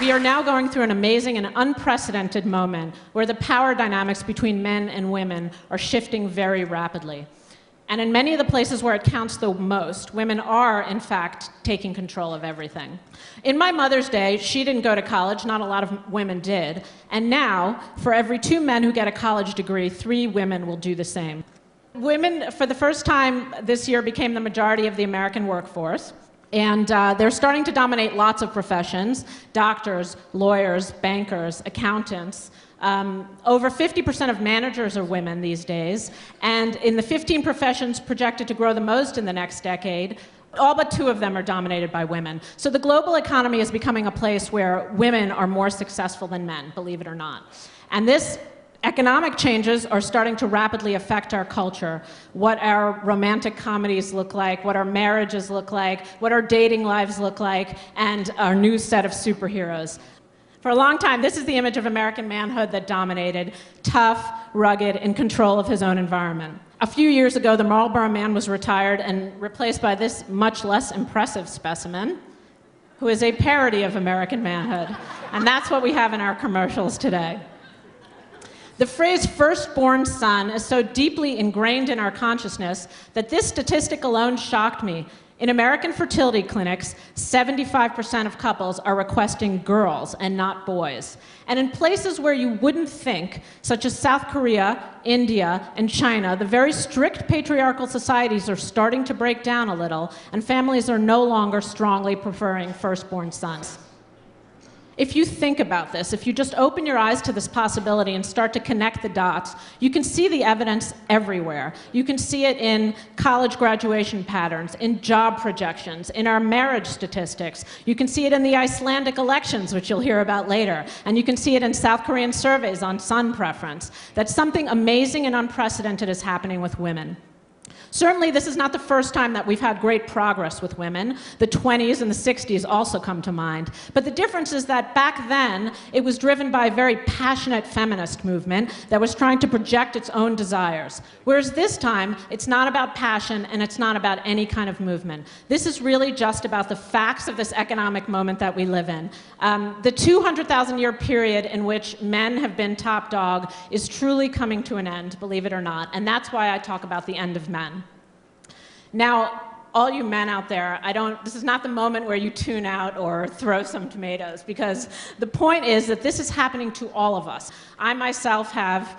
We are now going through an amazing and unprecedented moment where the power dynamics between men and women are shifting very rapidly. And in many of the places where it counts the most, women are, in fact, taking control of everything. In my mother's day, she didn't go to college, not a lot of women did, and now, for every 2 men who get a college degree, 3 women will do the same. Women, for the first time this year, became the majority of the American workforce. And they're starting to dominate lots of professions: doctors, lawyers, bankers, accountants. Over 50% of managers are women these days. And in the 15 professions projected to grow the most in the next decade, all but 2 of them are dominated by women. So the global economy is becoming a place where women are more successful than men, believe it or not. And this economic changes are starting to rapidly affect our culture, what our romantic comedies look like, what our marriages look like, what our dating lives look like, and our new set of superheroes. For a long time, this is the image of American manhood that dominated: tough, rugged, in control of his own environment. A few years ago, the Marlboro Man was retired and replaced by this much less impressive specimen, who is a parody of American manhood. And that's what we have in our commercials today. The phrase "firstborn son" is so deeply ingrained in our consciousness that this statistic alone shocked me. In American fertility clinics, 75% of couples are requesting girls and not boys. And in places where you wouldn't think, such as South Korea, India, and China, the very strict patriarchal societies are starting to break down a little, and families are no longer strongly preferring firstborn sons. If you think about this, if you just open your eyes to this possibility and start to connect the dots, you can see the evidence everywhere. You can see it in college graduation patterns, in job projections, in our marriage statistics. You can see it in the Icelandic elections, which you'll hear about later. And you can see it in South Korean surveys on son preference. That something amazing and unprecedented is happening with women. Certainly, this is not the first time that we've had great progress with women. The 20s and the 60s also come to mind. But the difference is that back then, it was driven by a very passionate feminist movement that was trying to project its own desires. Whereas this time, it's not about passion and it's not about any kind of movement. This is really just about the facts of this economic moment that we live in. The 200,000-year period in which men have been top dog is truly coming to an end, believe it or not. And that's why I talk about the end of men. Now, all you men out there, this is not the moment where you tune out or throw some tomatoes, because the point is that this is happening to all of us. I myself have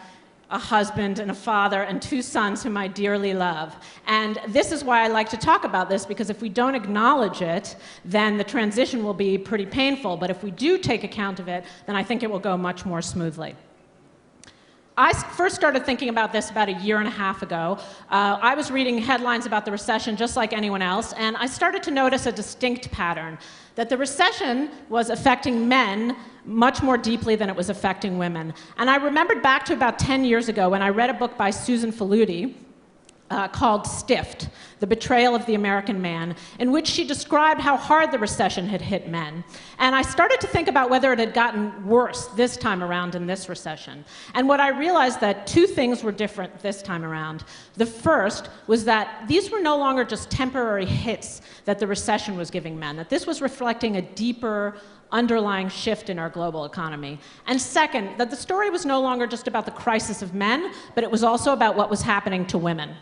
a husband and a father and 2 sons whom I dearly love. And this is why I like to talk about this, because if we don't acknowledge it, then the transition will be pretty painful. But if we do take account of it, then I think it will go much more smoothly. I first started thinking about this about a year and a half ago. I was reading headlines about the recession just like anyone else, and I started to notice a distinct pattern, that the recession was affecting men much more deeply than it was affecting women. And I remembered back to about 10 years ago when I read a book by Susan Faludi called Stiffed: The Betrayal of the American Man, in which she described how hard the recession had hit men. And I started to think about whether it had gotten worse this time around in this recession. And what I realized that 2 things were different this time around. The first was that these were no longer just temporary hits that the recession was giving men, that this was reflecting a deeper underlying shift in our global economy. And second, that the story was no longer just about the crisis of men, but it was also about what was happening to women.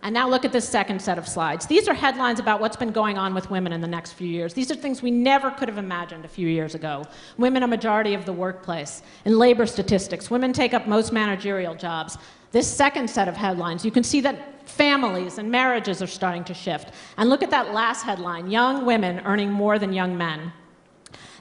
And now look at this second set of slides. These are headlines about what's been going on with women in the next few years. These are things we never could have imagined a few years ago. Women a majority of the workplace. In labor statistics, women take up most managerial jobs. This second set of headlines, you can see that families and marriages are starting to shift. And look at that last headline: young women earning more than young men.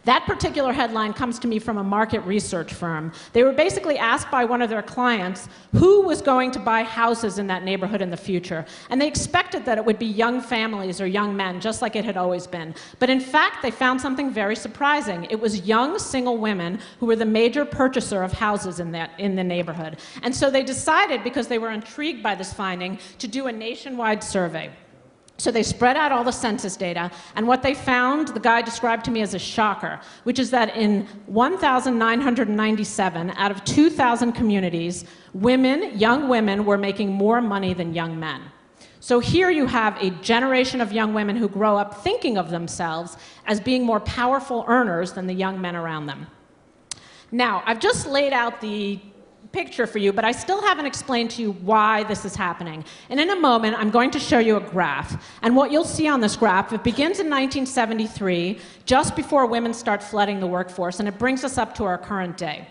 That particular headline comes to me from a market research firm. They were basically asked by one of their clients who was going to buy houses in that neighborhood in the future. And they expected that it would be young families or young men, just like it had always been. But in fact, they found something very surprising. It was young single women who were the major purchaser of houses in the neighborhood. And so they decided, because they were intrigued by this finding, to do a nationwide survey. So they spread out all the census data, and what they found, the guy described to me as a shocker, which is that in 1,997 out of 2,000 communities, young women were making more money than young men. So here you have a generation of young women who grow up thinking of themselves as being more powerful earners than the young men around them. Now, I've just laid out the picture for you, but I still haven't explained to you why this is happening. And in a moment, I'm going to show you a graph. And what you'll see on this graph, it begins in 1973, just before women start flooding the workforce, and it brings us up to our current day.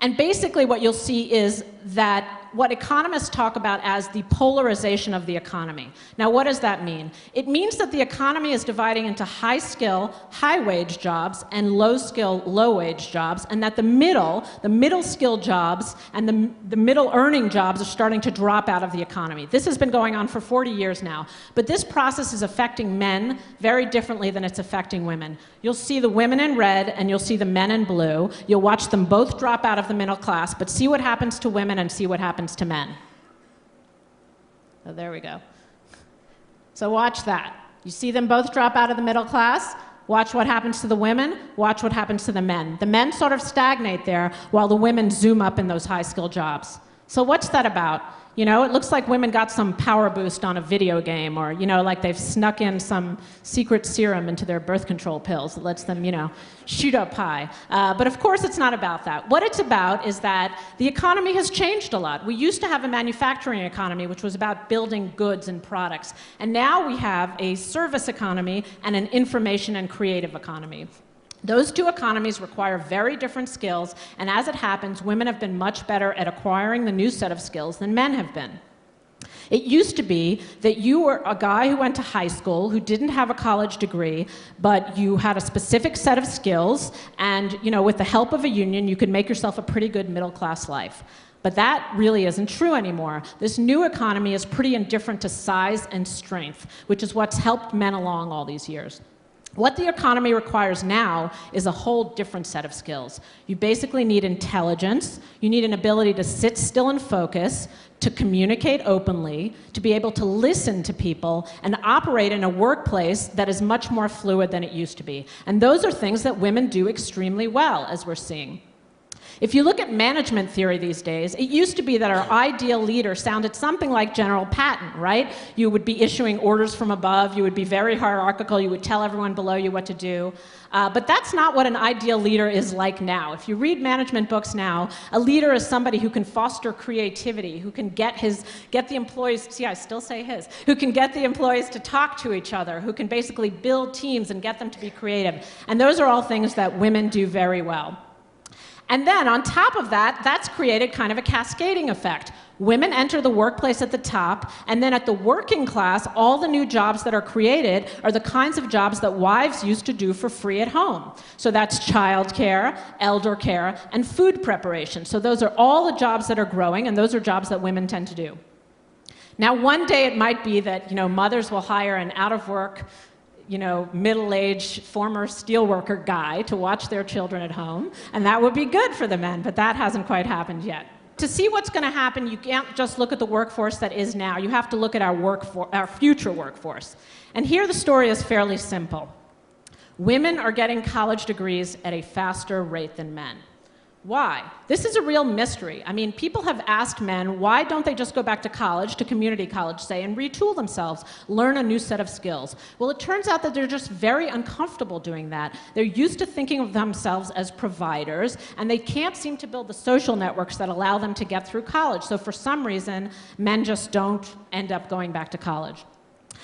And basically what you'll see is that what economists talk about as the polarization of the economy. Now, what does that mean? It means that the economy is dividing into high-skill, high-wage jobs and low-skill, low-wage jobs, and that the middle-skill jobs and the middle-earning jobs are starting to drop out of the economy. This has been going on for 40 years now, but this process is affecting men very differently than it's affecting women. You'll see the women in red and you'll see the men in blue. You'll watch them both drop out of the middle class, but see what happens to women and see what happens to men. So there we go. So watch that. You see them both drop out of the middle class. Watch what happens to the women. Watch what happens to the men. The men sort of stagnate there while the women zoom up in those high-skill jobs. So what's that about? You know, it looks like women got some power boost on a video game, or, you know, like they've snuck in some secret serum into their birth control pills that lets them, you know, shoot up high. But of course it's not about that. What it's about is that the economy has changed a lot. We used to have a manufacturing economy, which was about building goods and products. And now we have a service economy and an information and creative economy. Those two economies require very different skills, and as it happens, women have been much better at acquiring the new set of skills than men have been. It used to be that you were a guy who went to high school, who didn't have a college degree, but you had a specific set of skills, and, you know, with the help of a union, you could make yourself a pretty good middle-class life. But that really isn't true anymore. This new economy is pretty indifferent to size and strength, which is what's helped men along all these years. What the economy requires now is a whole different set of skills. You basically need intelligence, you need an ability to sit still and focus, to communicate openly, to be able to listen to people, and operate in a workplace that is much more fluid than it used to be. And those are things that women do extremely well, as we're seeing. If you look at management theory these days, it used to be that our ideal leader sounded something like General Patton, right? You would be issuing orders from above, you would be very hierarchical, you would tell everyone below you what to do. But that's not what an ideal leader is like now. If you read management books now, a leader is somebody who can foster creativity, who can get the employees, see, I still say his, who can get the employees to talk to each other, who can basically build teams and get them to be creative. And those are all things that women do very well. And then on top of that, that's created kind of a cascading effect. Women enter the workplace at the top, and then at the working class, all the new jobs that are created are the kinds of jobs that wives used to do for free at home. So that's childcare, elder care, and food preparation. So those are all the jobs that are growing, and those are jobs that women tend to do. Now, one day it might be that, you know, mothers will hire an out-of-work, you know, middle-aged former steelworker guy to watch their children at home, and that would be good for the men, but that hasn't quite happened yet. To see what's going to happen, you can't just look at the workforce that is now. You have to look at our future workforce. And here the story is fairly simple. Women are getting college degrees at a faster rate than men. Why? This is a real mystery. I mean, people have asked men, why don't they just go back to college, to community college, say, and retool themselves, learn a new set of skills? Well, it turns out that they're just very uncomfortable doing that. They're used to thinking of themselves as providers, and they can't seem to build the social networks that allow them to get through college. So for some reason, men just don't end up going back to college.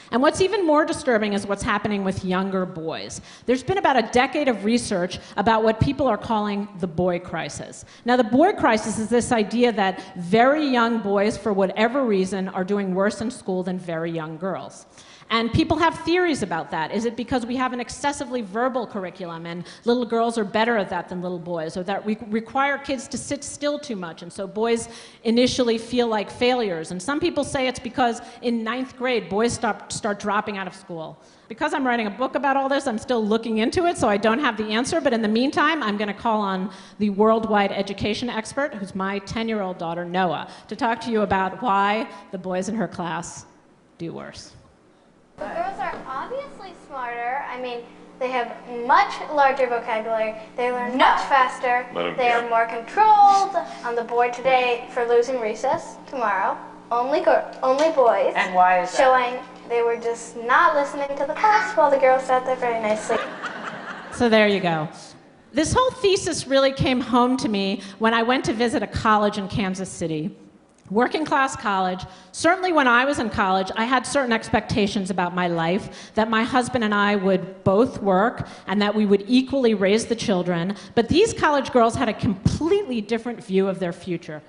And what's even more disturbing is what's happening with younger boys. There's been about a decade of research about what people are calling the boy crisis. Now, the boy crisis is this idea that very young boys, for whatever reason, are doing worse in school than very young girls. And people have theories about that. Is it because we have an excessively verbal curriculum and little girls are better at that than little boys, or that we require kids to sit still too much, and so boys initially feel like failures? And some people say it's because in 9th grade, boys start dropping out of school. Because I'm writing a book about all this, I'm still looking into it, so I don't have the answer, but in the meantime, I'm going to call on the worldwide education expert, who's my 10-year-old daughter, Noah, to talk to you about why the boys in her class do worse. The girls are obviously smarter. I mean, they have much larger vocabulary. They learn much faster. They are more controlled on the board today for losing recess tomorrow. only boys. And why is that? Showing they were just not listening to the class while the girls sat there very nicely. So there you go. This whole thesis really came home to me when I went to visit a college in Kansas City. Working class college. Certainly when I was in college, I had certain expectations about my life, that my husband and I would both work and that we would equally raise the children. But these college girls had a completely different view of their future.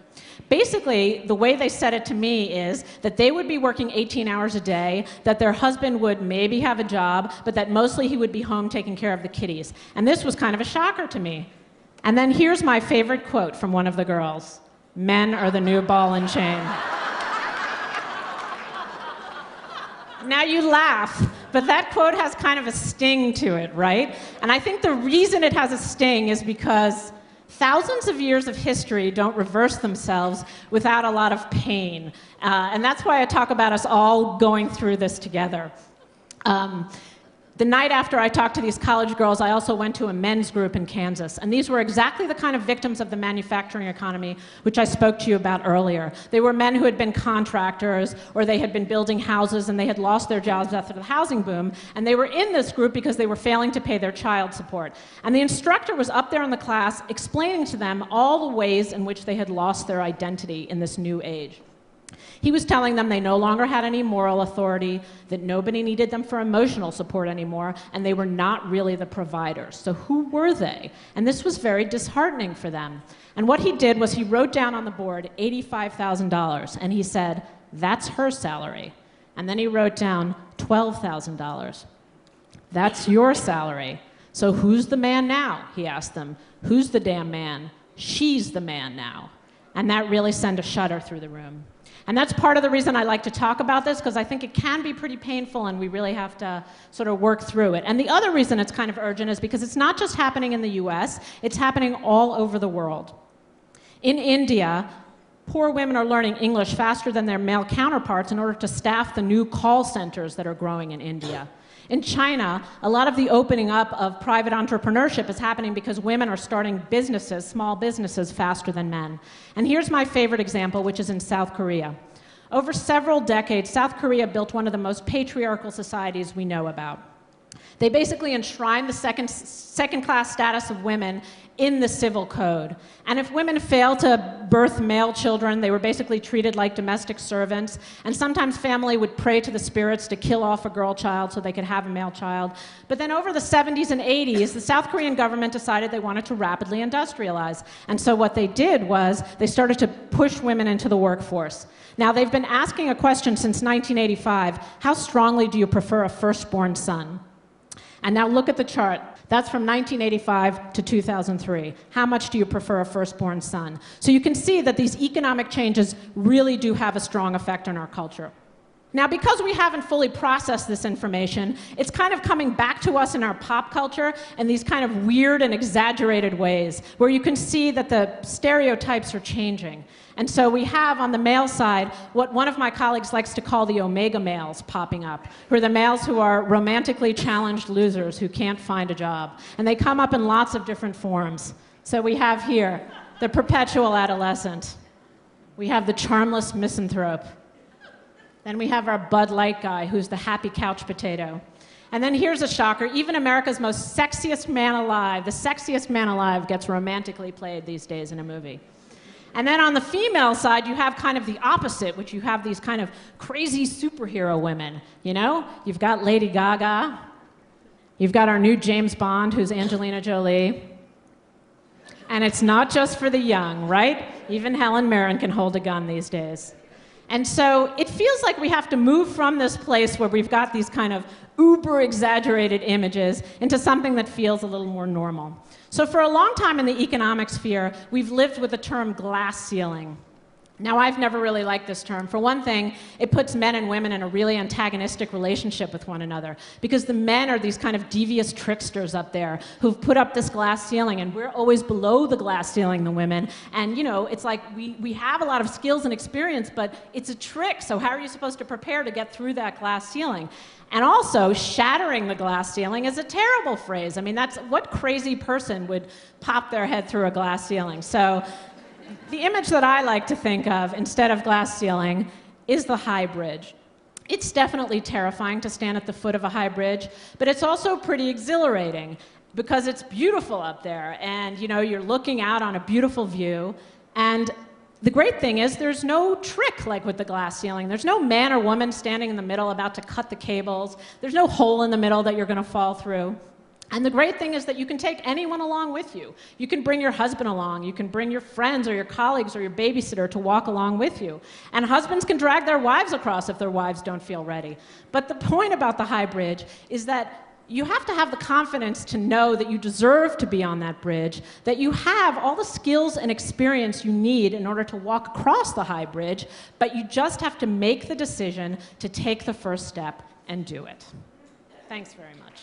Basically, the way they said it to me is that they would be working 18 hours a day, that their husband would maybe have a job, but that mostly he would be home taking care of the kiddies. And this was kind of a shocker to me. And then here's my favorite quote from one of the girls. Men are the new ball and chain. Now you laugh, but that quote has kind of a sting to it, right? And I think the reason it has a sting is because thousands of years of history don't reverse themselves without a lot of pain. And that's why I talk about us all going through this together. The night after I talked to these college girls, I also went to a men's group in Kansas. And these were exactly the kind of victims of the manufacturing economy which I spoke to you about earlier. They were men who had been contractors, or they had been building houses and they had lost their jobs after the housing boom. And they were in this group because they were failing to pay their child support. And the instructor was up there in the class explaining to them all the ways in which they had lost their identity in this new age. He was telling them they no longer had any moral authority, that nobody needed them for emotional support anymore, and they were not really the providers. So who were they? And this was very disheartening for them. And what he did was he wrote down on the board $85,000, and he said, that's her salary. And then he wrote down $12,000. That's your salary. So who's the man now? He asked them. Who's the damn man? She's the man now. And that really sent a shudder through the room. And that's part of the reason I like to talk about this, because I think it can be pretty painful and we really have to sort of work through it. And the other reason it's kind of urgent is because it's not just happening in the US, it's happening all over the world. In India, poor women are learning English faster than their male counterparts in order to staff the new call centers that are growing in India. In China, a lot of the opening up of private entrepreneurship is happening because women are starting businesses, small businesses, faster than men. And here's my favorite example, which is in South Korea. Over several decades, South Korea built one of the most patriarchal societies we know about. They basically enshrined the second-class status of women in the civil code. And if women failed to birth male children, they were basically treated like domestic servants. And sometimes family would pray to the spirits to kill off a girl child so they could have a male child. But then over the 70s and 80s, the South Korean government decided they wanted to rapidly industrialize. And so what they did was they started to push women into the workforce. Now, they've been asking a question since 1985, how strongly do you prefer a firstborn son? And now look at the chart. That's from 1985 to 2003. How much do you prefer a firstborn son? So you can see that these economic changes really do have a strong effect on our culture. Now, because we haven't fully processed this information, it's kind of coming back to us in our pop culture in these kind of weird and exaggerated ways, where you can see that the stereotypes are changing. And so we have on the male side what one of my colleagues likes to call the omega males popping up, who are the males who are romantically challenged losers who can't find a job. And they come up in lots of different forms. So we have here the perpetual adolescent. We have the charmless misanthrope. Then we have our Bud Light guy, who's the happy couch potato. And then here's a shocker. Even America's most sexiest man alive, the sexiest man alive, gets romantically played these days in a movie. And then on the female side, you have kind of the opposite, which you have these kind of crazy superhero women. You know, you've got Lady Gaga. You've got our new James Bond, who's Angelina Jolie. And it's not just for the young, right? Even Helen Mirren can hold a gun these days. And so it feels like we have to move from this place where we've got these kind of uber exaggerated images into something that feels a little more normal. So for a long time in the economic sphere, we've lived with the term glass ceiling. Now, I've never really liked this term. For one thing, it puts men and women in a really antagonistic relationship with one another, because the men are these kind of devious tricksters up there who've put up this glass ceiling, and we're always below the glass ceiling, the women. And, you know, it's like we have a lot of skills and experience, but it's a trick, so how are you supposed to prepare to get through that glass ceiling? And also, shattering the glass ceiling is a terrible phrase. I mean, what crazy person would pop their head through a glass ceiling? So the image that I like to think of, instead of glass ceiling, is the high bridge. It's definitely terrifying to stand at the foot of a high bridge, but it's also pretty exhilarating because it's beautiful up there, and you're looking out on a beautiful view. And the great thing is there's no trick like with the glass ceiling. There's no man or woman standing in the middle about to cut the cables. There's no hole in the middle that you're going to fall through. And the great thing is that you can take anyone along with you. You can bring your husband along. You can bring your friends or your colleagues or your babysitter to walk along with you. And husbands can drag their wives across if their wives don't feel ready. But the point about the high bridge is that you have to have the confidence to know that you deserve to be on that bridge, that you have all the skills and experience you need in order to walk across the high bridge, but you just have to make the decision to take the first step and do it. Thanks very much.